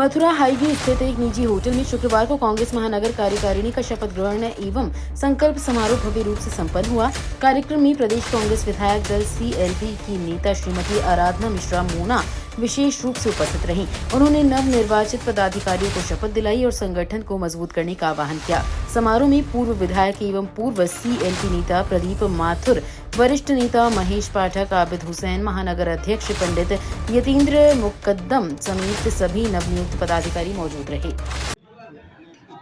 Mathura highway स्थित एक निजी होटल में शुक्रवार को कांग्रेस महानगर कार्यकारिणी का शपथ ग्रहण एवं संकल्प समारोह भव्य रूप से संपन्न हुआ। कार्यक्रम में प्रदेश कांग्रेस विधायक दल सीएलपी की नेता श्रीमती आराधना मिश्रा मोना विशेष रूप से उपस्थित रहीं। उन्होंने नव निर्वाचित पदाधिकारियों को शपथ दिलाई और संगठन को मजबूत करने का आह्वान किया। समारोह में पूर्व विधायक एवं पूर्व सीएलपी नेता प्रदीप माथुर, वरिष्ठ नेता महेश पाठक, आबिद हुसैन, महानगर अध्यक्ष पंडित यतीन्द्र मुकद्दम समेत सभी नवनियुक्त पदाधिकारी मौजूद रहे।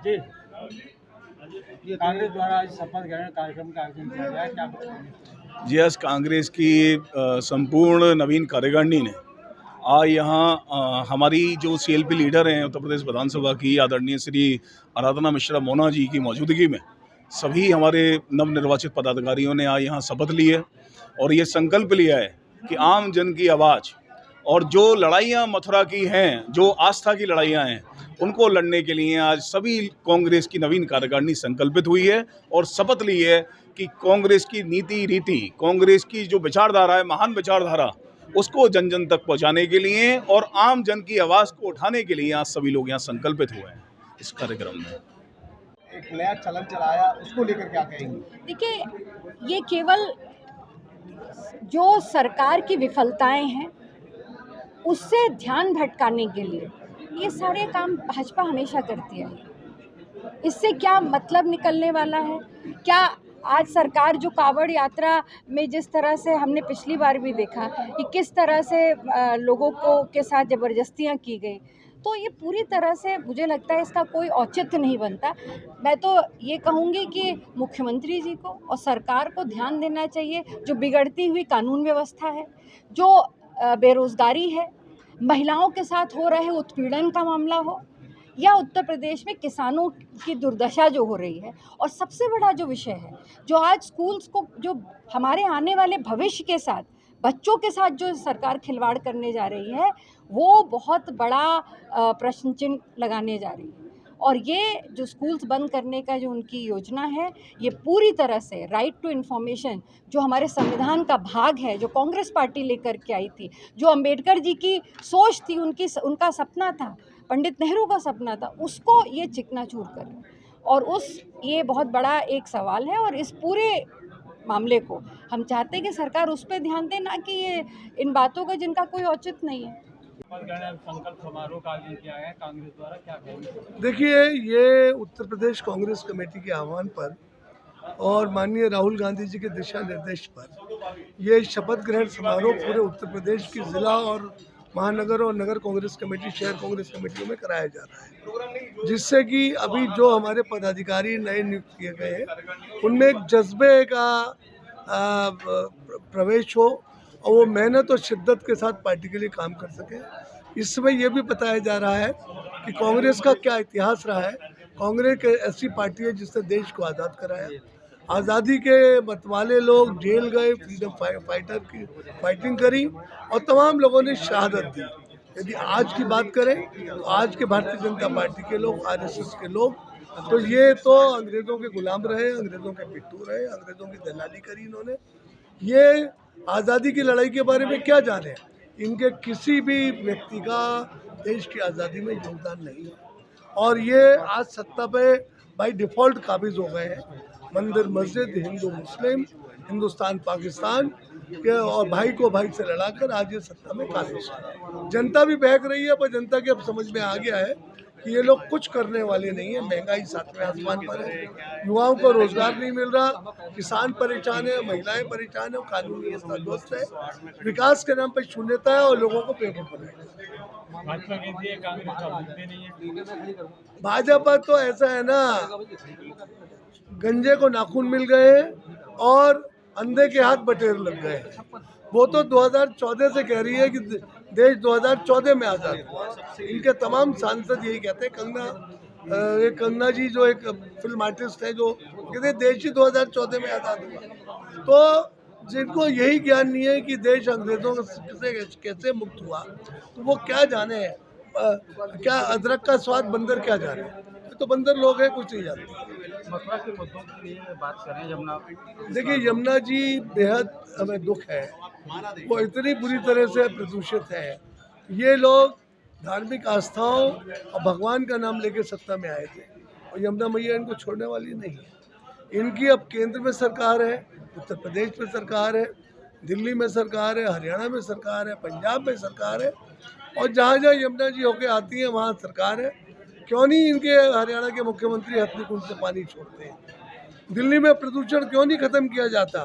जी, कांग्रेस द्वारा आज शपथ ग्रहण कार्यक्रम का आयोजन किया गया, क्या बताएंगे? जी, आज कांग्रेस की संपूर्ण नवीन कार्यकारिणी ने आज यहाँ हमारी जो सीएलपी लीडर हैं उत्तर प्रदेश विधानसभा की आदरणीय श्री आराधना मिश्रा मोना जी की मौजूदगी में सभी हमारे नवनिर्वाचित पदाधिकारियों ने आज यहाँ शपथ ली है और ये संकल्प लिया है कि आम जन की आवाज़ और जो लड़ाइयाँ मथुरा की हैं, जो आस्था की लड़ाइयाँ हैं, उनको लड़ने के लिए आज सभी कांग्रेस की नवीन कार्यकारिणी संकल्पित हुई है और शपथ ली है कि कांग्रेस की नीति रीति, कांग्रेस की जो विचारधारा है, महान विचारधारा, उसको जन जन तक पहुंचाने के लिए और आम जन की आवाज़ को उठाने के लिए आज सभी लोग यहाँ संकल्पित हुए हैं। इस कार्यक्रम में एक नया चलन चलाया, उसको लेकर क्या कहेंगे? देखिए, ये केवल जो सरकार की विफलताएं हैं उससे ध्यान भटकाने के लिए ये सारे काम भाजपा हमेशा करती है। इससे क्या मतलब निकलने वाला है? क्या आज सरकार जो कावड़ यात्रा में जिस तरह से हमने पिछली बार भी देखा कि किस तरह से लोगों को के साथ ज़बरदस्तियां की गई, तो ये पूरी तरह से मुझे लगता है इसका कोई औचित्य नहीं बनता। मैं तो ये कहूँगी कि मुख्यमंत्री जी को और सरकार को ध्यान देना चाहिए। जो बिगड़ती हुई कानून व्यवस्था है, जो बेरोज़गारी है, महिलाओं के साथ हो रहे उत्पीड़न का मामला हो, या उत्तर प्रदेश में किसानों की दुर्दशा जो हो रही है, और सबसे बड़ा जो विषय है जो आज स्कूल्स को, जो हमारे आने वाले भविष्य के साथ, बच्चों के साथ जो सरकार खिलवाड़ करने जा रही है, वो बहुत बड़ा प्रश्न चिन्ह लगाने जा रही है। और ये जो स्कूल्स बंद करने का जो उनकी योजना है, ये पूरी तरह से राइट टू इन्फॉर्मेशन जो हमारे संविधान का भाग है, जो कांग्रेस पार्टी लेकर के आई थी, जो अंबेडकर जी की सोच थी, उनका सपना था, पंडित नेहरू का सपना था, उसको ये चिकनाचूर करें। और ये बहुत बड़ा एक सवाल है और इस पूरे मामले को हम चाहते हैं कि सरकार उस पर ध्यान दे, ना कि ये इन बातों का जिनका कोई औचित्य नहीं है। संकल्प समारोह का आयोजन किया है कांग्रेस द्वारा, क्या कहेंगे? देखिए, ये उत्तर प्रदेश कांग्रेस कमेटी के आह्वान पर और माननीय राहुल गांधी जी के दिशा निर्देश पर ये शपथ ग्रहण समारोह पूरे उत्तर प्रदेश की जिला और महानगर और नगर कांग्रेस कमेटी, शहर कांग्रेस कमेटियों में कराया जा रहा है, जिससे कि अभी जो हमारे पदाधिकारी नए नियुक्त किए गए हैं उनमें एक जज्बे का प्रवेश हो और वो मेहनत और शिद्दत के साथ पार्टी के लिए काम कर सके। इसमें यह भी बताया जा रहा है कि कांग्रेस का क्या इतिहास रहा है। कांग्रेस एक ऐसी पार्टी है जिसने देश को आज़ाद कराया। आज़ादी के मतवाले लोग जेल गए, फ्रीडम फाइटर की फाइटिंग करी और तमाम लोगों ने शहादत दी। यदि आज की बात करें तो आज के भारतीय जनता पार्टी के लोग, आरएसएस के लोग, तो ये तो अंग्रेज़ों के गुलाम रहे, अंग्रेज़ों के पिट्ठू रहे, अंग्रेज़ों की दलाली करी इन्होंने। ये आज़ादी की लड़ाई के बारे में क्या जाने? इनके किसी भी व्यक्ति का देश की आज़ादी में योगदान नहीं है और ये आज सत्ता पे बाय डिफ़ॉल्ट काबिज हो गए हैं। मंदिर मस्जिद, हिंदू मुस्लिम, हिंदुस्तान पाकिस्तान के और भाई को भाई से लड़ाकर आज ये सत्ता में काबिज है। जनता भी बहक रही है, पर जनता के अब समझ में आ गया है कि ये लोग कुछ करने वाले नहीं है। महंगाई सातवें आसमान पर है, युवाओं को रोजगार नहीं मिल रहा, किसान परेशान है, महिलाएं परेशान है, कानूनी व्यवस्था ध्वस्त है, विकास के नाम पर शून्यता है और लोगों को बेवकूफ है। भाजपा तो ऐसा है ना, गंजे को नाखून मिल गए और अंधे के हाथ बटेर लग गए। वो तो 2014 से कह रही है कि देश 2014 में आज़ाद हुआ। इनके तमाम सांसद यही कहते हैं। कंगना जी जो एक फिल्म आर्टिस्ट है, जो कहते हैं देश ही 2014 में आज़ाद हुआ। तो जिनको यही ज्ञान नहीं है कि देश अंग्रेज़ों से कैसे मुक्त हुआ, तो वो क्या जाने, क्या अदरक का स्वाद बंदर क्या जाने? तो बंदर लोग हैं, कुछ नहीं जानते। मथुरा के मुद्दों के लिए बात करें, यमुना, देखिए, यमुना जी बेहद हमें दुख है, वो इतनी बुरी तरह से प्रदूषित है। ये लोग धार्मिक आस्थाओं और भगवान का नाम लेके सत्ता में आए थे, और यमुना मैया इनको छोड़ने वाली नहीं है। इनकी अब केंद्र में सरकार है, उत्तर प्रदेश में सरकार है, दिल्ली में सरकार है, हरियाणा में सरकार है, पंजाब में सरकार है, और जहाँ जहाँ यमुना जी होके आती है वहाँ सरकार है। क्यों नहीं इनके हरियाणा के मुख्यमंत्री हथनी कुंड से पानी छोड़ते हैं? दिल्ली में प्रदूषण क्यों नहीं खत्म किया जाता?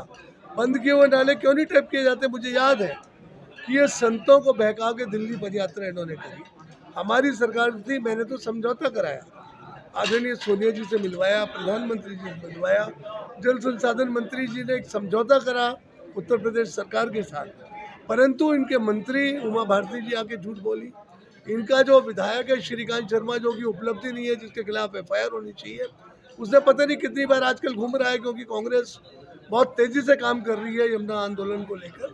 बंद किए हुए नाले क्यों नहीं टैप किए जाते? मुझे याद है कि ये संतों को बहका के दिल्ली पदयात्रा इन्होंने करी। हमारी सरकार थी, मैंने तो समझौता कराया, आदरणीय सोनिया जी से मिलवाया, प्रधानमंत्री जी से मिलवाया, जल संसाधन मंत्री जी ने एक समझौता करा उत्तर प्रदेश सरकार के साथ, परंतु इनके मंत्री उमा भारती जी आके झूठ बोली। इनका जो विधायक है श्रीकांत शर्मा, जो कि उपलब्धि नहीं है, जिसके खिलाफ FIR होनी चाहिए, उसने पता नहीं कितनी बार आजकल घूम रहा है, क्योंकि कांग्रेस बहुत तेजी से काम कर रही है यमुना आंदोलन को लेकर,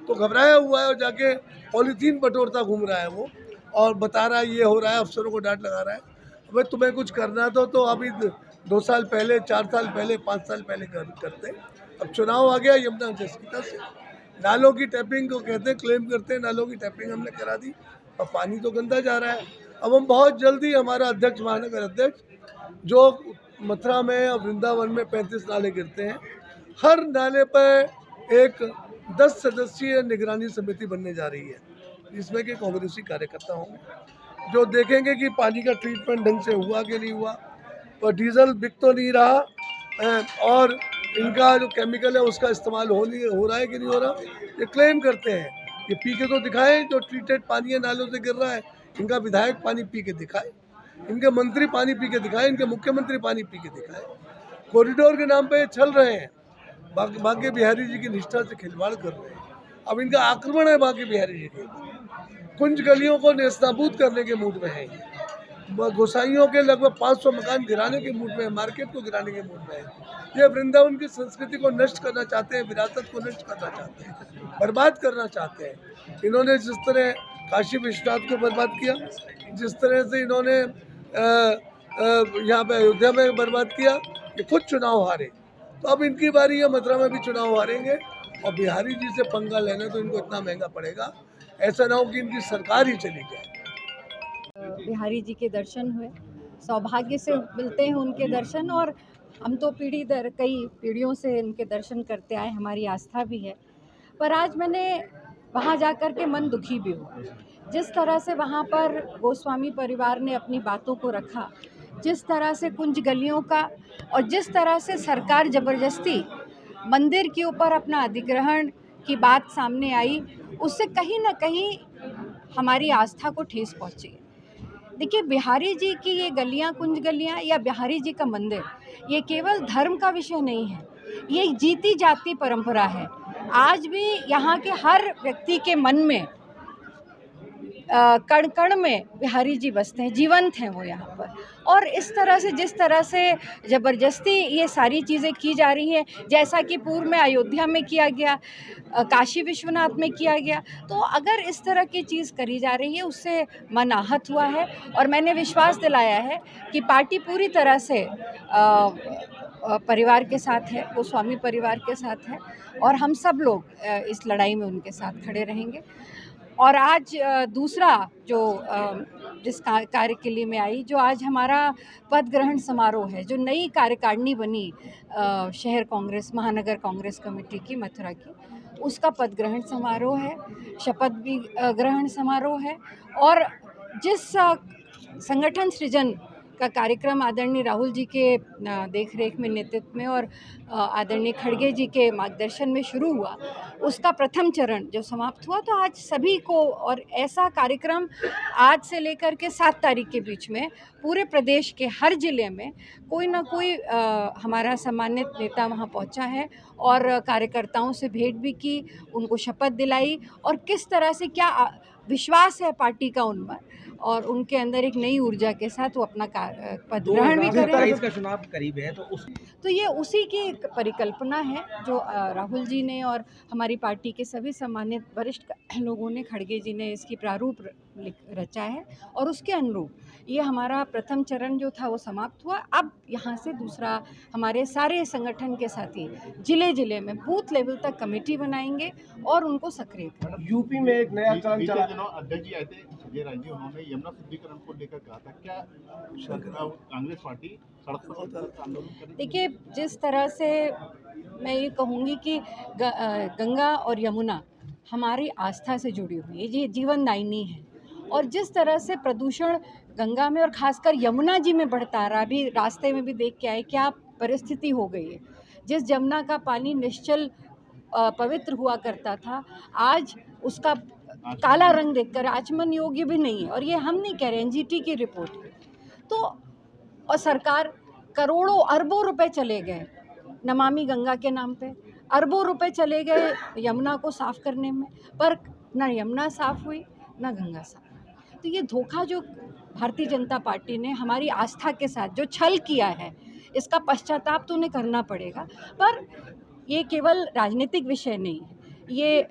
तो घबराया हुआ है और जाके पॉलीथीन बटोरता घूम रहा है वो, और बता रहा है ये हो रहा है, अफसरों को डांट लगा रहा है। भाई तुम्हें कुछ करना तो अभी 2 साल पहले, 4 साल पहले, 5 साल पहले करते। अब चुनाव आ गया, यमुना जसकीता से नालों की टैपिंग को कहते हैं, क्लेम करते हैं नालों की टैपिंग हमने करा दी, और पानी तो गंदा जा रहा है। अब हम बहुत जल्दी, हमारा अध्यक्ष, महानगर अध्यक्ष, जो मथुरा में और वृंदावन में 35 नाले गिरते हैं, हर नाले पर एक 10 सदस्यीय निगरानी समिति बनने जा रही है, जिसमें कि कांग्रेसी कार्यकर्ता होंगे, जो देखेंगे कि पानी का ट्रीटमेंट ढंग से हुआ कि नहीं हुआ, और डीजल बिक तो नहीं रहा, और इनका जो केमिकल है उसका इस्तेमाल हो रहा है कि नहीं हो रहा। ये क्लेम करते हैं, ये पी के तो दिखाएं, जो ट्रीटेड पानी है नालों से गिर रहा है, इनका विधायक पानी पी के दिखाए, इनके मंत्री पानी पी के दिखाए, इनके मुख्यमंत्री पानी पी के दिखाए। कॉरिडोर के नाम पे चल रहे हैं, भाग्य बिहारी जी की निष्ठा से खिलवाड़ कर रहे हैं। अब इनका आक्रमण है भाग्य बिहारी जी के, कुंज गलियों को नेस्तनाबूद करने के मूड में है, गोसाइयों के लगभग 500 मकान गिराने के मूड में है, मार्केट को गिराने के मूड में है। ये वृंदावन की संस्कृति को नष्ट करना चाहते हैं, विरासत को नष्ट करना चाहते हैं, बर्बाद करना चाहते हैं। इन्होंने जिस तरह काशी विश्वनाथ को बर्बाद किया, जिस तरह से इन्होंने यहाँ पे अयोध्या में बर्बाद किया, ये खुद चुनाव हारे, तो अब इनकी बारी है, मथुरा में भी चुनाव हारेंगे, और बिहारी जी से पंगा लेना तो इनको इतना महंगा पड़ेगा, ऐसा ना हो कि इनकी सरकार ही चली जाए। बिहारी जी के दर्शन हुए, सौभाग्य से मिलते हैं उनके दर्शन, और हम तो कई पीढ़ियों से उनके दर्शन करते आए, हमारी आस्था भी है। पर आज मैंने वहाँ जाकर के मन दुखी भी हुआ, जिस तरह से वहाँ पर गोस्वामी परिवार ने अपनी बातों को रखा, जिस तरह से कुंज गलियों का, और जिस तरह से सरकार ज़बरदस्ती मंदिर के ऊपर अपना अधिग्रहण की बात सामने आई, उससे कहीं ना कहीं हमारी आस्था को ठेस पहुँची। देखिए, बिहारी जी की ये गलियाँ, कुंज गलियाँ या बिहारी जी का मंदिर, ये केवल धर्म का विषय नहीं है, ये एक जीती जाती परंपरा है। आज भी यहाँ के हर व्यक्ति के मन में, कण कण में बिहारी जी बसते हैं, जीवंत हैं वो यहाँ पर। और इस तरह से, जिस तरह से ज़बरदस्ती ये सारी चीज़ें की जा रही हैं, जैसा कि पूर्व में अयोध्या में किया गया, काशी विश्वनाथ में किया गया, तो अगर इस तरह की चीज़ करी जा रही है, उससे मन आहत हुआ है। और मैंने विश्वास दिलाया है कि पार्टी पूरी तरह से परिवार के साथ है, गोस्वामी परिवार के साथ है, और हम सब लोग इस लड़ाई में उनके साथ खड़े रहेंगे। और आज दूसरा जो जिस कार्य के लिए मैं आई, जो आज हमारा पद ग्रहण समारोह है, जो नई कार्यकारिणी बनी शहर कांग्रेस, महानगर कांग्रेस कमेटी की, मथुरा की, उसका पद ग्रहण समारोह है, शपथ भी ग्रहण समारोह है। और जिस संगठन सृजन का कार्यक्रम आदरणीय राहुल जी के देख रेख में, नेतृत्व में, और आदरणीय खड़गे जी के मार्गदर्शन में शुरू हुआ, उसका प्रथम चरण जो समाप्त हुआ, तो आज सभी को, और ऐसा कार्यक्रम आज से लेकर के 7 तारीख के बीच में पूरे प्रदेश के हर जिले में कोई ना कोई हमारा सम्मानित नेता वहाँ पहुँचा है, और कार्यकर्ताओं से भेंट भी की, उनको शपथ दिलाई, और किस तरह से क्या विश्वास है पार्टी का उन पर, और उनके अंदर एक नई ऊर्जा के साथ वो अपना पद ग्रहण भी करें। इसका चुनाव करीब है, तो ये उसी की एक परिकल्पना है जो राहुल जी ने और हमारी पार्टी के सभी सम्मानित वरिष्ठ लोगों ने, खड़गे जी ने इसकी प्रारूप रचा है, और उसके अनुरूप ये हमारा प्रथम चरण जो था वो समाप्त हुआ। अब यहाँ से दूसरा, हमारे सारे संगठन के साथी जिले जिले में बूथ लेवल तक कमेटी बनाएंगे और उनको सक्रिय करेंगे। यूपी में एक नया चरण चला, संजय राय जी, उन्होंने यमुना शुद्धिकरण को लेकर कहा था, क्या कांग्रेस पार्टी सड़क पर उतरकर आंदोलन करेगी? देखिए, जिस तरह से मैं ये कहूँगी कि गंगा और यमुना हमारी आस्था से जुड़ी हुई है, ये जीवनदायिनी है। और जिस तरह से प्रदूषण गंगा में और ख़ासकर यमुना जी में बढ़ता रहा, अभी रास्ते में भी देख के आए क्या परिस्थिति हो गई है। जिस यमुना का पानी निश्चल पवित्र हुआ करता था, आज उसका काला रंग देखकर आचमन योग्य भी नहीं है। और ये हम नहीं कह रहे, एनजीटी की रिपोर्ट है। तो और सरकार करोड़ों अरबों रुपए चले गए नमामि गंगा के नाम पे, अरबों रुपए चले गए यमुना को साफ़ करने में, पर ना यमुना साफ़ हुई ना गंगा साफ़ हुई। तो ये धोखा जो भारतीय जनता पार्टी ने हमारी आस्था के साथ जो छल किया है, इसका पश्चाताप तो उन्हें करना पड़ेगा। पर ये केवल राजनीतिक विषय नहीं है, ये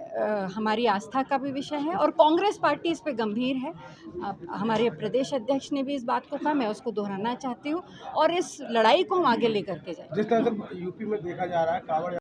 हमारी आस्था का भी विषय है और कांग्रेस पार्टी इस पे गंभीर है। हमारे प्रदेश अध्यक्ष ने भी इस बात को कहा, मैं उसको दोहराना चाहती हूँ और इस लड़ाई को हम आगे लेकर के जाएं। जिस तरह से यूपी में देखा जा रहा है कांवड़